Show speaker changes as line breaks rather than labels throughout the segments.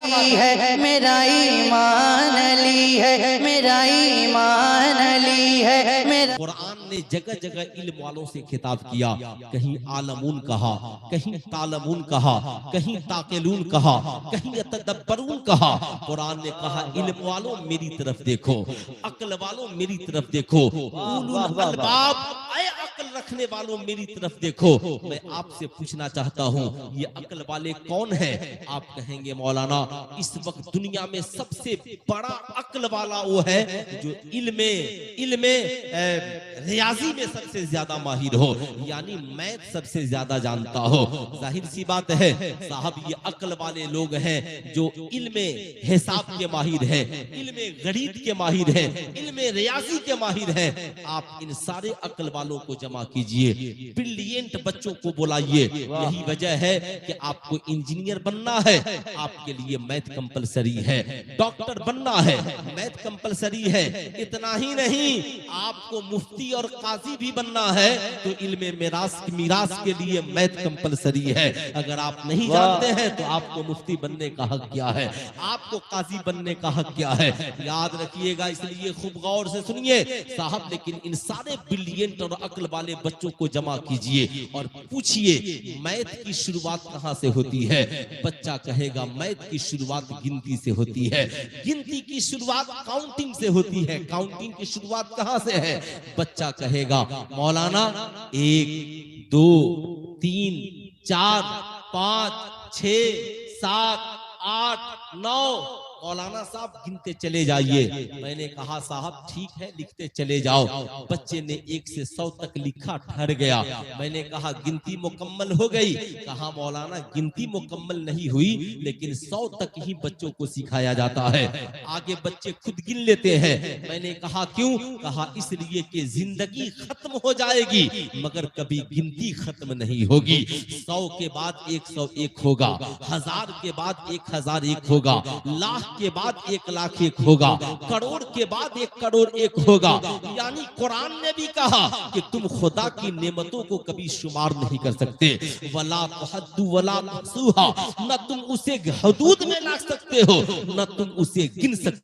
है मेरा ईमान अली है, मेरा ईमान अली है मेरा।
कुरान ने जगह जगह इल्म वालों से खिताब किया, कहीं आलमून कहा, कहीं तालमून कहा, कहीं ताकिलून कहा, कहीं यतदब्बरून कहा। कुरान ने कहा इल्म वालों मेरी तरफ देखो, अक्ल वालों मेरी तरफ देखो, उलुल अलबाब ऐ अक्ल रखने वालों मेरी तरफ देखो। मैं आपसे पूछना चाहता हूँ ये अक्ल वाले कौन है? आप कहेंगे मौलाना इस वक्त दुनिया में सबसे बड़ा अक्ल वाला वो है जो इल्मे रियाजी में सबसे ज्यादा माहिर हो, यानी मैथ सबसे ज्यादा जानता हो। जाहिर सी बात है साहब ये अक्ल वाले लोग हैं जो इल्मे हिसाब के माहिर हैं, इल्मे गणित के माहिर हैं, इल्मे रियाजी के माहिर हैं। आप इन सारे अक्ल वालों को जमा कीजिए, ब्रिलियंट बच्चों को बुलाइए। यही वजह है कि आपको इंजीनियर बनना है, आपके लिए मैथ कंपलसरी है, डॉक्टर बनना है, मैथ कंपलसरी है। इतना ही नहीं, आपको मुफ्ती और काजी भी बनना है तो इल्मे मीरास के लिए मैथ कंपलसरी है। अगर आप नहीं जानते हैं तो आपको मुफ्ती बनने का हक क्या है, आपको काजी बनने का हक क्या है, याद रखिएगा। इसलिए खूब गौर से सुनिए साहब। लेकिन इन सारे ब्रिलियंट और अक्ल वाले बच्चों को जमा कीजिए और पूछिए मैथ की शुरुआत कहां से होती है। बच्चा कहेगा मैथ की शुरुआत गिनती से होती है, गिनती की शुरुआत काउंटिंग से होती है, काउंटिंग की शुरुआत कहां से है। बच्चा कहेगा मौलाना 1 2 3 4 5 6 7 8 9। मौलाना साहब गिनते चले जाइए। मैंने कहा साहब ठीक है लिखते चले जाओ। बच्चे ने 1 से 100 तक लिखा, ठहर गया। मैंने कहा गिनती मुकम्मल हो गई। कहा मौलाना गिनती मुकम्मल नहीं हुई, लेकिन 100 तक ही बच्चों को सिखाया जाता है, आगे बच्चे खुद गिन लेते हैं। मैंने कहा क्यों? कहा इसलिए कि जिंदगी खत्म हो जाएगी मगर कभी गिनती खत्म नहीं होगी। 100 के बाद 101 होगा, 1000 के बाद 1001 होगा, लाख के बाद 1,00,001 होगा, करोड़ के बाद 1 करोड़ 1 होगा। यानी कुरान ने भी कहा कि तुम खुदा की नेमतों को कभी शुमार नहीं कर सकते। वला तुहद्दु वला तुहसूहा, न तुम उसे हदूद में ला सकते हो न तुम उसे गिन सकते।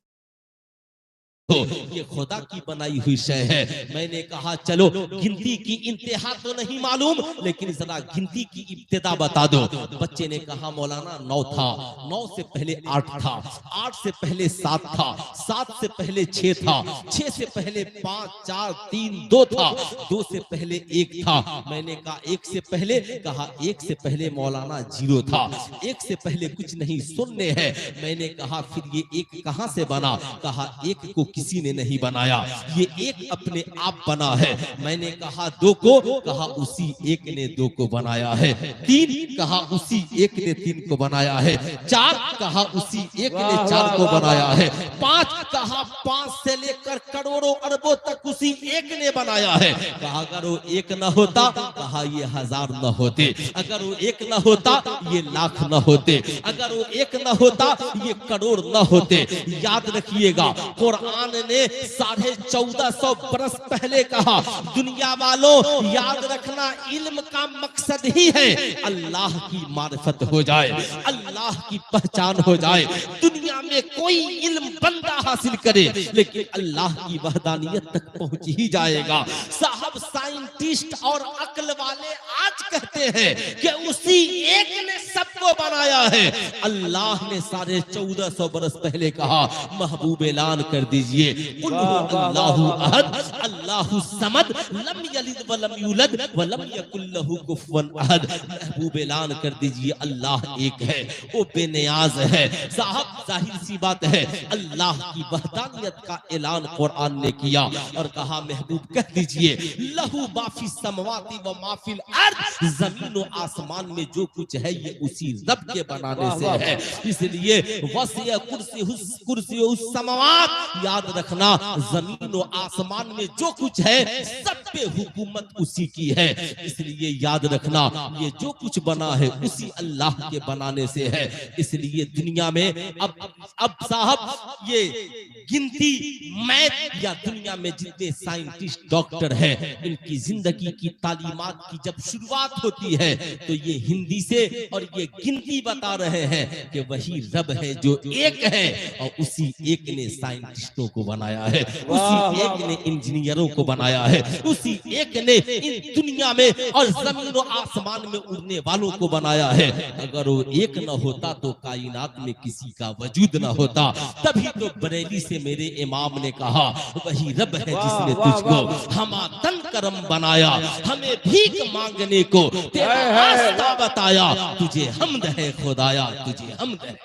ये खुदा की बनाई हुई शय है। मैंने कहा चलो गिनती की इंतहा तो नहीं मालूम, लेकिन जरा गिनती की इब्तिदा बता दो। बच्चे ने कहा मौलाना 9 था, 9 से पहले 8 था, 8 से पहले 7 था, 7 से पहले 6 था, 6 से पहले 5 4 3 2 था, 2 से पहले 1 था। मैंने कहा 1 से पहले? कहा 1 से पहले मौलाना 0 था, 1 से पहले कुछ नहीं, शून्य है। मैंने कहा फिर ये 1 कहां से बना? कहा 1 को किसी ने नहीं बनाया, ये 1 अपने आप बना है। मैंने कहा 2 को? कहा उसी 1 ने 2 को बनाया है। 3? कहा उसी 1 ने 3 को बनाया है। 4? कहा उसी 1 ने 4 को बनाया है। 5? कहा 5 से लेकर करोड़ों अरबों तक उसी 1 ने बनाया है। कहा अगर वो 1 न होता, कहा ये 1000 न होते, अगर वो 1 न होता ये लाख न होते, अगर वो 1 न होता ये करोड़ न होते। याद रखिएगा कुरान ने 1450 बरस पहले कहा दुनिया वालों याद रखना इल्म का मकसद ही है अल्लाह की मारिफत हो जाए, अल्लाह की पहचान हो जाए। दुनिया में कोई इल्म बंदा हासिल करे लेकिन अल्लाह की वहदानियत तक पहुंच ही जाएगा। साहब साइंटिस्ट और अक्ल वाले आज कहते हैं कि उसी 1 ने सबको बनाया है। अल्लाह ने 1450 बरस पहले कहा महबूब ऐलान कर दीजिए अल्लाहु अहद अल्लाहु समद लम यलिद व लम यूलद व लम यकुल लहू कुफुवन अहद। महबूब ऐलान कर दीजिए अल्लाह एक है, वो बेनियाज है। साहब जाहिर सी बात है अल्लाह की वहदानियत का ऐलान कुरान ने किया और कहा महबूब कह दीजिए लहू माफी समवाति व माफिल अर्द, जमीन और आसमान में जो कुछ है ये उसी रब के बनाने से है। इसलिए वसिया कुर्सी उस समवात, याद रखना जमीन और आसमान में जो कुछ है सब सब पे हुकूमत उसी की है। इसलिए याद रखना, ये जो कुछ बना है उसी अल्लाह के बनाने से है। इसलिए दुनिया में अब साहब ये गिनती मैथ या दुनिया में जितने साइंटिस्ट डॉक्टर हैं, इनकी जिंदगी की तालीमात की जब शुरुआत होती है तो ये हिंदी से और ये गिनती बता रहे हैं कि वही रब है जो एक है, और उसी एक ने साइंटिस्टों को बनाया है, उसी एक ने इंजीनियरों को बनाया है, उसी एक ने इन दुनिया में और जमीन और आसमान में उड़ने वालों को बनाया है। अगर वो एक न होता तो कायनात में किसी का वजूद न होता। तभी तो बरेली से मेरे इमाम ने कहा, वही रब है जिसने तुझको हमातन करम बनाया, हमें भीख मांगने को तेरा रास्ता बताया, तुझे हमद है खुदाया, तुझे हमद है।